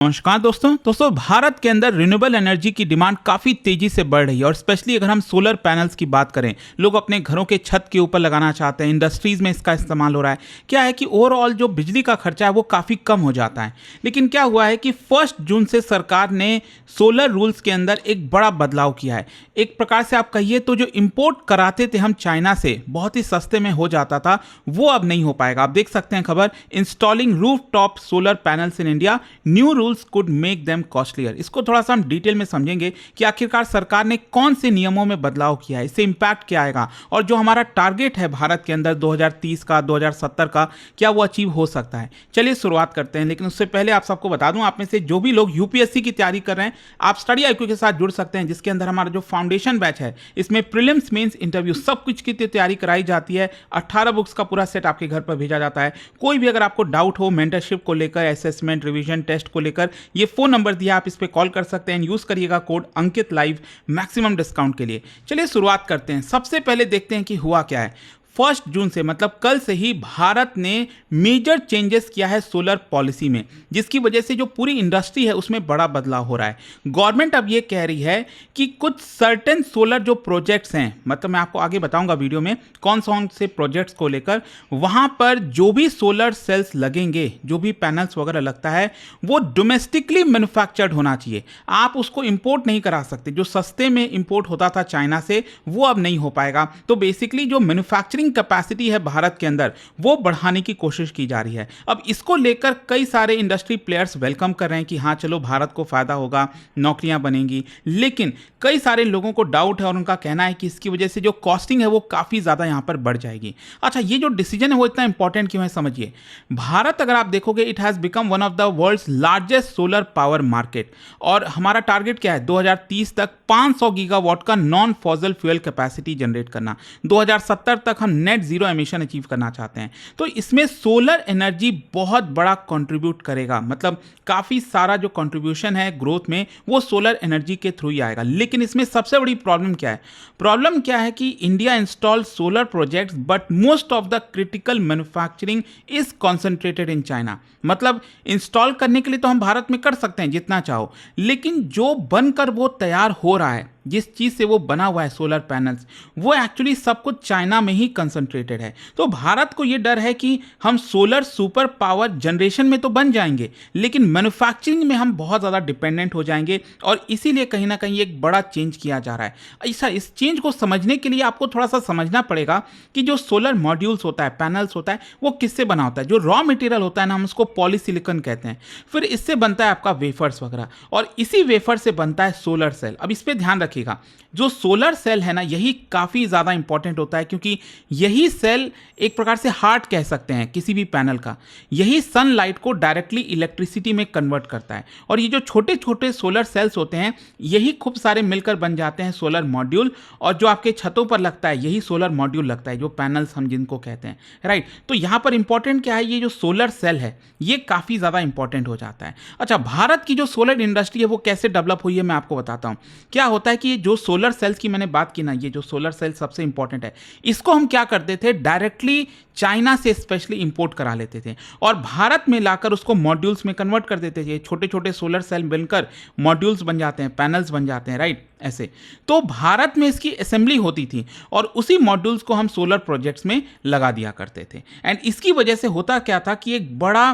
नमस्कार दोस्तों भारत के अंदर रिन्यूएबल एनर्जी की डिमांड काफ़ी तेज़ी से बढ़ रही है और स्पेशली अगर हम सोलर पैनल्स की बात करें, लोग अपने घरों के छत के ऊपर लगाना चाहते हैं, इंडस्ट्रीज़ में इसका इस्तेमाल हो रहा है। क्या है कि ओवरऑल जो बिजली का खर्चा है वो काफ़ी कम हो जाता है। लेकिन क्या हुआ है कि 1 जून से सरकार ने सोलर रूल्स के अंदर एक बड़ा बदलाव किया है। एक प्रकार से आप कहिए तो जो इम्पोर्ट कराते थे हम चाइना से, बहुत ही सस्ते में हो जाता था, वो अब नहीं हो पाएगा। आप देख सकते हैं खबर, installing roof top solar panels in India, new rules could make them costlier। इसको थोड़ा सा हम डिटेल में समझेंगे कि आखिरकार सरकार ने कौन से नियमों में बदलाव किया है, इससे इंपैक्ट क्या आएगा और जो हमारा टारगेट है भारत के अंदर 2030 का, 2070 का, क्या वो अचीव हो सकता है। चलिए शुरुआत करते हैं। लेकिन उससे पहले आप सबको बता दूं, आप में से जो भी लोग यूपीएससी की तैयारी कर रहे हैं, आप स्टडी आईक्यू के साथ जुड़ सकते हैं, जिसके अंदर हमारा जो फाउंडेशन बैच है, इसमें प्रीलिम्स, मेंस, इंटरव्यू सब कुछ की तैयारी कराई जाती है। 18 बुक्स का पूरा सेट आपके घर पर भेजा जाता है। कोई भी अगर आपको डाउट हो मेंटरशिप को लेकर, असेसमेंट, रिवीजन, टेस्ट को लेकर, ये फोन नंबर दिया, आप इस पे कॉल कर सकते हैं। यूज करिएगा कोड अंकित लाइव मैक्सिमम डिस्काउंट के लिए। चलिए शुरुआत करते हैं। सबसे पहले देखते हैं कि हुआ क्या है। 1 जून से मतलब कल से ही भारत ने मेजर चेंजेस किया है सोलर पॉलिसी में, जिसकी वजह से जो पूरी इंडस्ट्री है उसमें बड़ा बदलाव हो रहा है। गवर्नमेंट अब ये कह रही है कि कुछ सर्टेन सोलर जो प्रोजेक्ट्स हैं, मतलब मैं आपको आगे बताऊंगा वीडियो में कौन से प्रोजेक्ट्स को लेकर, वहां पर जो भी सोलर सेल्स लगेंगे, जो भी पैनल्स वगैरह लगता है, वो डोमेस्टिकली मैन्युफैक्चर्ड होना चाहिए। आप उसको इंपोर्ट नहीं करा सकते। जो सस्ते में इंपोर्ट होता था चाइना से, वो अब नहीं हो पाएगा। तो बेसिकली जो मैन्युफैक्चरिंग कैपेसिटी है भारत के अंदर, वो बढ़ाने की कोशिश की जा रही है। अब इसको लेकर कई सारे इंडस्ट्री प्लेयर्स वेलकम कर रहे हैं कि हाँ चलो भारत को फायदा होगा, नौकरियां बनेंगी। लेकिन कई सारे लोगों को डाउट है और उनका कहना है कि इसकी वजह से जो कॉस्टिंग है वो काफी ज्यादा यहां पर बढ़ जाएगी। अच्छा, ये जो डिसीजन है वो इतना इंपॉर्टेंट क्यों है, समझिए। भारत अगर आप देखोगे, it has become one of the world's largest solar power market, और हमारा टारगेट क्या है, 2030 तक 500 गीगावाट का non fossil fuel capacity generate करना। 2070 तक हम नेट जीरो एमिशन अचीव करना चाहते हैं। तो इसमें सोलर एनर्जी बहुत बड़ा कंट्रीब्यूट करेगा, मतलब काफी सारा जो कंट्रीब्यूशन है ग्रोथ में, वो सोलर एनर्जी के थ्रू ही आएगा। लेकिन इसमें सबसे बड़ी प्रॉब्लम क्या है? प्रॉब्लम क्या है कि India install solar projects but most of the critical manufacturing is concentrated in China. मतलब इंस्टॉल करने के लिए तो हम भारत में कर सकते हैं जितना चाहो, लेकिन जो बनकर वो तैयार हो रहा है, जिस चीज से वो बना हुआ है सोलर पैनल्स, वो एक्चुअली सब कुछ चाइना में ही कंसंट्रेटेड है। तो भारत को ये डर है कि हम सोलर सुपर पावर जनरेशन में तो बन जाएंगे, लेकिन मैन्युफैक्चरिंग में हम बहुत ज़्यादा डिपेंडेंट हो जाएंगे, और इसीलिए कहीं ना कहीं एक बड़ा चेंज किया जा रहा है। ऐसा, इस चेंज को समझने के लिए आपको थोड़ा सा समझना पड़ेगा कि जो सोलर मॉड्यूल्स होता है, पैनल्स होता है, वो किससे बना होता है। जो रॉ मटेरियल होता है ना, हम उसको पॉलीसिलिकॉन कहते हैं। फिर इससे बनता है आपका वेफर्स वगैरह, और इसी वेफर से बनता है सोलर सेल। अब इस पर ध्यान रखिएगा, जो सोलर सेल है ना, यही काफी ज्यादा इंपॉर्टेंट होता है, क्योंकि यही सेल एक प्रकार से हार्ट कह सकते हैं किसी भी पैनल का। यही सनलाइट को डायरेक्टली इलेक्ट्रिसिटी में कन्वर्ट करता है, और ये जो छोटे छोटे सोलर सेल्स होते हैं, यही खूब सारे मिलकर बन जाते हैं सोलर मॉड्यूल, और जो आपके छतों पर लगता है यही सोलर मॉड्यूल लगता है, जो पैनल्स हम जिनको कहते हैं, राइट। तो यहां पर इंपॉर्टेंट क्या है, ये जो सोलर सेल है ये काफी ज्यादा इंपॉर्टेंट हो जाता है। अच्छा, भारत की जो सोलर इंडस्ट्री है वो कैसे डेवलप हुई है, मैं आपको बताता हूं। क्या होता है कि जो सोलर सेल्स की मैंने बात की ना, ये जो सोलर सेल सबसे इंपॉर्टेंट है, इसको हम क्या करते थे, डायरेक्टली चाइना से स्पेशली इंपोर्ट करा लेते थे और भारत में लाकर उसको मॉड्यूल्स में कन्वर्ट कर देते थे। छोटे छोटे सोलर सेल बनकर मॉड्यूल्स बन जाते हैं, पैनल्स बन जाते हैं, राइट, ऐसे। तो भारत में इसकी असेंबली होती थी और उसी मॉड्यूल्स को हम सोलर प्रोजेक्ट्स में लगा दिया करते थे। एंड इसकी वजह से होता क्या था कि एक बड़ा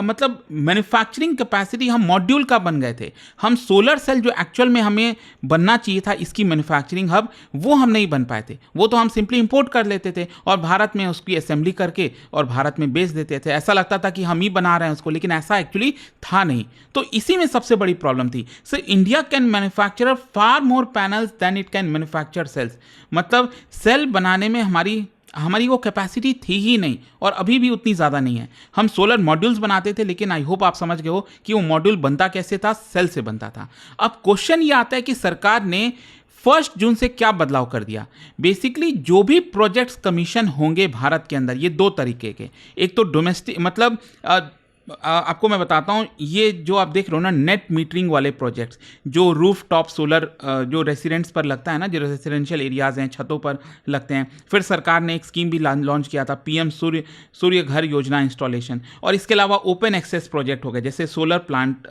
मतलब मैन्युफैक्चरिंग कैपेसिटी हम मॉड्यूल का बन गए थे। हम सोलर सेल जो एक्चुअल में हमें बनना चाहिए था, इसकी मैन्युफैक्चरिंग हब, वो हम नहीं बन पाए थे। वो तो हम सिंपली इंपोर्ट कर लेते थे और भारत में उसकी असेंबली करके और भारत में बेच देते थे। ऐसा लगता था कि हम ही बना रहे हैं उसको, लेकिन ऐसा एक्चुअली था नहीं। तो इसी में सबसे बड़ी प्रॉब्लम थी। So India can manufacture far more panels than it can manufacture cells. मतलब सेल बनाने में हमारी वो कैपेसिटी थी ही नहीं, और अभी भी उतनी ज़्यादा नहीं है। हम सोलर मॉड्यूल्स बनाते थे, लेकिन आई होप आप समझ गए हो कि वो मॉड्यूल बनता कैसे था, सेल से बनता था। अब क्वेश्चन ये आता है कि सरकार ने 1 जून से क्या बदलाव कर दिया। बेसिकली जो भी प्रोजेक्ट्स कमीशन होंगे भारत के अंदर, ये 2 तरीके के, एक तो डोमेस्टिक मतलब आपको मैं बताता हूँ, ये जो आप देख रहे हो ना नेट मीटरिंग वाले प्रोजेक्ट्स, जो रूफ टॉप सोलर जो रेसिडेंट्स पर लगता है ना, जो रेसिडेंशियल एरियाज़ हैं छतों पर लगते हैं। फिर सरकार ने एक स्कीम भी लॉन्च किया था, पीएम सूर्य घर योजना इंस्टॉलेशन। और इसके अलावा ओपन एक्सेस प्रोजेक्ट हो गए, जैसे सोलर प्लांट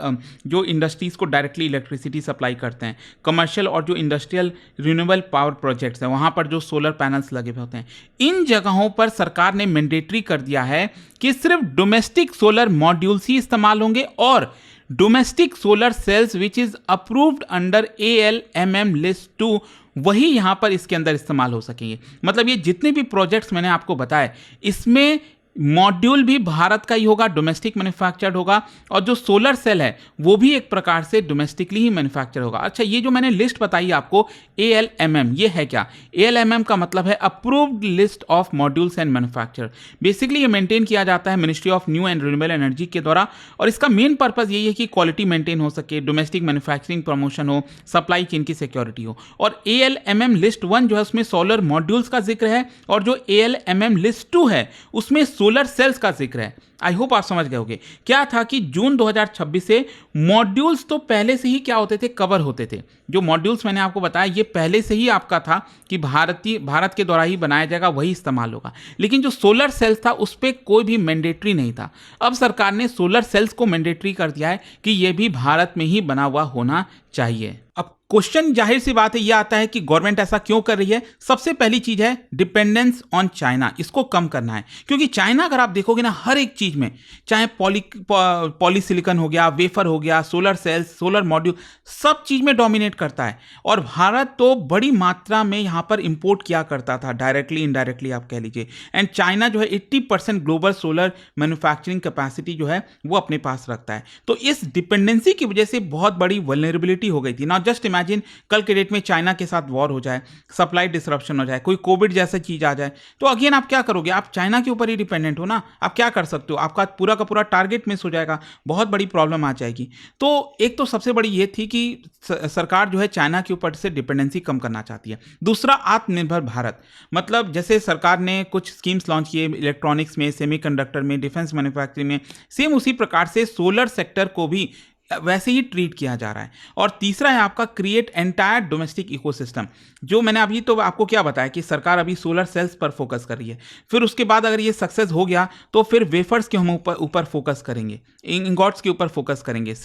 जो इंडस्ट्रीज़ को डायरेक्टली इलेक्ट्रिसिटी सप्लाई करते हैं। कमर्शियल और जो इंडस्ट्रियल रिन्यूएबल पावर प्रोजेक्ट्स हैं, वहाँ पर जो सोलर पैनल्स लगे हुए होते हैं, इन जगहों पर सरकार ने मैंडेटरी कर दिया है कि सिर्फ डोमेस्टिक सोलर मॉड्यूल्स ही इस्तेमाल होंगे और domestic solar cells which is approved under ALMM list 2 वही यहां पर इसके अंदर इस्तेमाल हो सकेंगे। मतलब ये जितने भी प्रोजेक्ट्स मैंने आपको बताए, इसमें मॉड्यूल भी भारत का ही होगा, डोमेस्टिक मैन्युफैक्चर्ड होगा, और जो सोलर सेल है वो भी एक प्रकार से डोमेस्टिकली ही मैन्युफैक्चर होगा। अच्छा, ये जो मैंने लिस्ट बताई आपको ALMM, ये है क्या? ALMM का मतलब है approved list of modules and manufacture. Basically ये मेंटेन किया जाता है ministry of new and renewable energy के द्वारा, और इसका मेन पर्पज यही है कि क्वालिटी मेंटेन हो सके, डोमेस्टिक मैन्युफैक्चरिंग प्रमोशन हो, सप्लाई चेन की सिक्योरिटी हो। और ALMM लिस्ट 1 जो है उसमें सोलर मॉड्यूल्स का जिक्र है, और जो ALMM लिस्ट 2 है उसमें सोलर सेल्स का जिक्र है। आई होप आप समझ गए होंगे। क्या था कि जून 2026 से मॉड्यूल्स तो पहले से ही क्या होते थे, कवर होते थे। जो मॉड्यूल्स मैंने आपको बताया ये पहले से ही आपका था कि भारत के द्वारा ही बनाया जाएगा, वही इस्तेमाल होगा। लेकिन जो सोलर सेल्स था उस पर कोई भी मैंडेटरी नहीं था। अब सरकार ने सोलर सेल्स को मैंडेटरी कर दिया है कि यह भी भारत में ही बना हुआ होना चाहिए। अब क्वेश्चन जाहिर सी बात है ये आता है कि गवर्नमेंट ऐसा क्यों कर रही है? सबसे पहली चीज है डिपेंडेंस ऑन चाइना, इसको कम करना है। क्योंकि चाइना अगर आप देखोगे ना हर एक चीज में, चाहे पॉलीसिलिकॉन हो गया, वेफर हो गया, सोलर सेल्स, सोलर मॉड्यूल, सब चीज में डोमिनेट करता है। और भारत तो बड़ी मात्रा में यहां पर इंपोर्ट किया करता था, डायरेक्टली इनडायरेक्टली आप कह लीजिए। एंड चाइना जो है 80% ग्लोबल सोलर मैन्युफैक्चरिंग कैपेसिटी जो है वो अपने पास रखता है। तो इस डिपेंडेंसी की वजह से बहुत बड़ी वल्नरेबिलिटी हो गई थी ना। जस्ट इमेजिन कल के डेट में चाइना के साथ वॉर हो जाए, सप्लाई डिसरप्शन हो जाए, कोई कोविड जैसा चीज आ जाए, तो अगेन आप क्या करोगे? आप चाइना के ऊपर ही डिपेंडेंट हो ना। आप क्या कर सकते हो? आपका पूरा का पूरा टारगेट मिस हो जाएगा, बहुत बड़ी प्रॉब्लम आ जाएगी। तो एक तो सबसे बड़ी ये थी कि सरकार जो है चाइना के ऊपर से डिपेंडेंसी कम करना चाहती है। दूसरा, आत्मनिर्भर भारत, मतलब जैसे सरकार ने कुछ स्कीम्स लॉन्च किए इलेक्ट्रॉनिक्स में, सेमीकंडक्टर में, डिफेंस मैन्युफैक्चरिंग में, सेम उसी प्रकार से सोलर सेक्टर को भी वैसे ही ट्रीट किया जा रहा है। और तीसरा है आपका क्रिएट एंटायर डोमेस्टिक इकोसिस्टम। जो मैंने अभी तो आपको क्या बताया कि सरकार अभी सोलर सेल्स पर फोकस कर रही है, फिर उसके बाद अगर ये सक्सेस हो गया तो फिर वेफर्स के हम ऊपर फोकस करेंगे, इंगॉट्स के ऊपर फोकस करेंगे,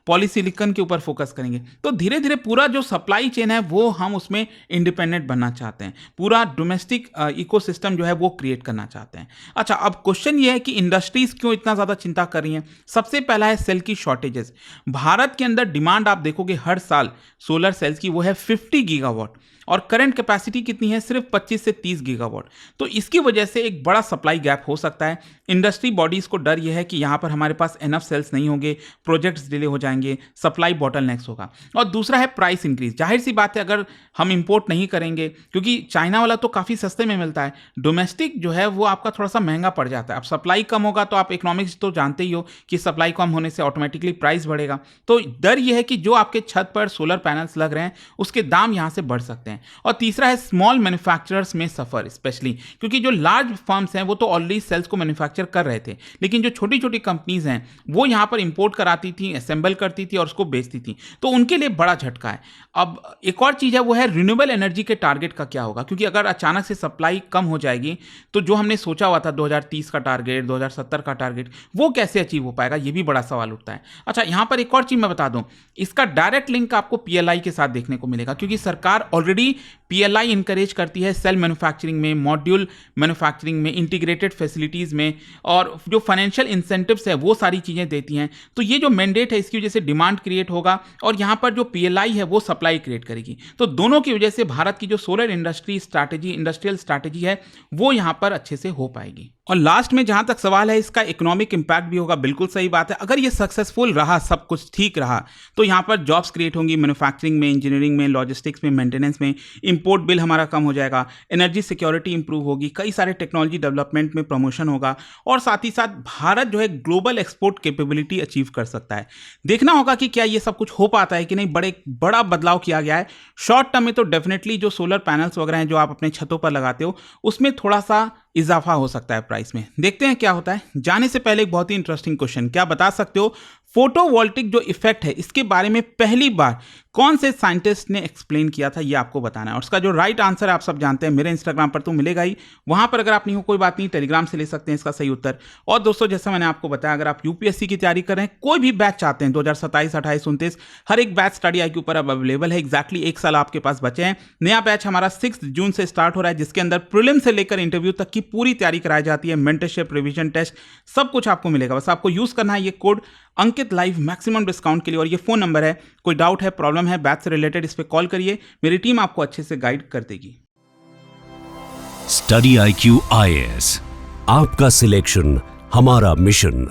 पॉलीसिलिकॉन के ऊपर फोकस करेंगे। तो धीरे धीरे पूरा जो सप्लाई चेन है वो हम उसमें इंडिपेंडेंट बनना चाहते हैं, पूरा डोमेस्टिक इकोसिस्टम जो है वो क्रिएट करना चाहते हैं। अच्छा, अब क्वेश्चन ये है कि इंडस्ट्रीज क्यों इतना ज़्यादा चिंता कर रही हैं? सबसे पहला है सेल की शॉर्टेजेस। भारत के अंदर डिमांड आप देखोगे हर साल सोलर सेल्स की वो है 50 गीगावाट, और करंट कैपेसिटी कितनी है? सिर्फ 25 से 30 गीगावाट। तो इसकी वजह से एक बड़ा सप्लाई गैप हो सकता है। इंडस्ट्री बॉडीज को डर यह है कि यहां पर हमारे पास एनफ सेल्स नहीं होंगे, प्रोजेक्ट्स डिले हो जाएंगे, सप्लाई बॉटलनेक्स होगा। और दूसरा है प्राइस इंक्रीज। जाहिर सी बात है अगर हम इंपोर्ट नहीं करेंगे, क्योंकि चाइना वाला तो काफ़ी सस्ते में मिलता है, डोमेस्टिक जो है वो आपका थोड़ा सा महंगा पड़ जाता है। अब सप्लाई कम होगा तो आप इकोनॉमिक्स तो जानते ही हो कि सप्लाई कम होने से ऑटोमेटिकली प्राइस बढ़ेगा। तो डर यह है कि जो आपके छत पर सोलर पैनल्स लग रहे हैं उसके दाम यहां से बढ़ सकते हैं। और तीसरा है स्मॉल मैन्युफैक्चरर्स में सफर, स्पेशली क्योंकि जो लार्ज फर्म्स हैं वो तो ऑलरेडी सेल्स को मैन्युफैक्चर कर रहे थे, लेकिन जो छोटी छोटी कंपनीज हैं वो यहां पर इंपोर्ट कराती थी, असेंबल करती थी और उसको बेचती थी, तो उनके लिए बड़ा झटका है। अब एक और चीज है वो है रिन्यूएबल एनर्जी के टारगेट का क्या होगा, क्योंकि अगर अचानक से सप्लाई कम हो जाएगी तो जो हमने सोचा हुआ था 2030 का टारगेट, 2070 का टारगेट, वो कैसे अचीव हो पाएगा, ये भी बड़ा सवाल उठता है। अच्छा, यहां पर एक और चीज मैं बता दूं, इसका डायरेक्ट लिंक आपको PLI के साथ देखने को मिलेगा, क्योंकि सरकार ऑलरेडी PLI इंकरेज करती है सेल मैन्युफैक्चरिंग में, मॉड्यूल मैन्युफैक्चरिंग में, इंटीग्रेटेड फैसिलिटीज में, और जो फाइनेंशियल इंसेंटिव्स है वो सारी चीजें देती हैं। तो ये जो मैंडेट है इसकी वजह से डिमांड क्रिएट होगा और यहां पर जो PLI है वो सप्लाई क्रिएट करेगी। तो दोनों की वजह से भारत की जो solar industry strategy, industrial strategy है वो यहां पर अच्छे से हो पाएगी। और लास्ट में जहां तक सवाल है इसका इकोनॉमिक इंपैक्ट भी होगा, बिल्कुल सही बात है। अगर ये सक्सेसफुल रहा, सब कुछ ठीक रहा, तो यहां पर जॉब्स क्रिएट होंगी मैन्युफैक्चरिंग में, इंजीनियरिंग में, लॉजिस्टिक्स में, मेंटेनेंस में, इंपोर्ट बिल हमारा कम हो जाएगा, एनर्जी सिक्योरिटी इंप्रूव होगी, कई सारे टेक्नोलॉजी डेवलपमेंट में प्रमोशन होगा और साथ ही साथ भारत जो है ग्लोबल एक्सपोर्ट कैपेबिलिटी अचीव कर सकता है। देखना होगा कि क्या ये सब कुछ हो पाता है कि नहीं। बड़ा बदलाव किया गया है। शॉर्ट टर्म में तो डेफिनेटली जो सोलर पैनल्स वगैरह हैं जो आप अपने छतों पर लगाते हो उसमें थोड़ा सा इजाफा हो सकता है प्राइस में। देखते हैं क्या होता है। जाने से पहले एक बहुत ही इंटरेस्टिंग क्वेश्चन, क्या बता सकते हो फोटोवोल्टिक जो इफेक्ट है इसके बारे में पहली बार कौन से साइंटिस्ट ने एक्सप्लेन किया था, ये आपको बताना है। और उसका जो राइट आंसर है आप सब जानते हैं, मेरे इंस्टाग्राम पर तो मिलेगा ही, वहां पर अगर आप नहीं हो कोई बात नहीं, टेलीग्राम से ले सकते हैं इसका सही उत्तर। और दोस्तों जैसा मैंने आपको बताया, अगर आप यूपीएससी की तैयारी कर रहे हैं, कोई भी बैच चाहते हैं 2027, 28, 29, हर एक बैच स्टडी आई के ऊपर अब अवेलेबल है। एग्जैक्टली एक साल आपके पास बचे हैं। नया बैच हमारा 6 जून से स्टार्ट हो रहा है, जिसके अंदर प्रीलिम से लेकर इंटरव्यू तक की पूरी तैयारी कराई जाती है। मेंटरशिप, रिवीजन टेस्ट, सब कुछ आपको मिलेगा। बस आपको यूज करना है ये कोड अंकित लाइव मैक्सिमम डिस्काउंट के लिए। और ये फोन नंबर है, कोई डाउट है, प्रॉब्लम है बैच से रिलेटेड, इस पे कॉल करिए, मेरी टीम आपको अच्छे से गाइड कर देगी। स्टडी IQ IAS, आपका सिलेक्शन हमारा मिशन।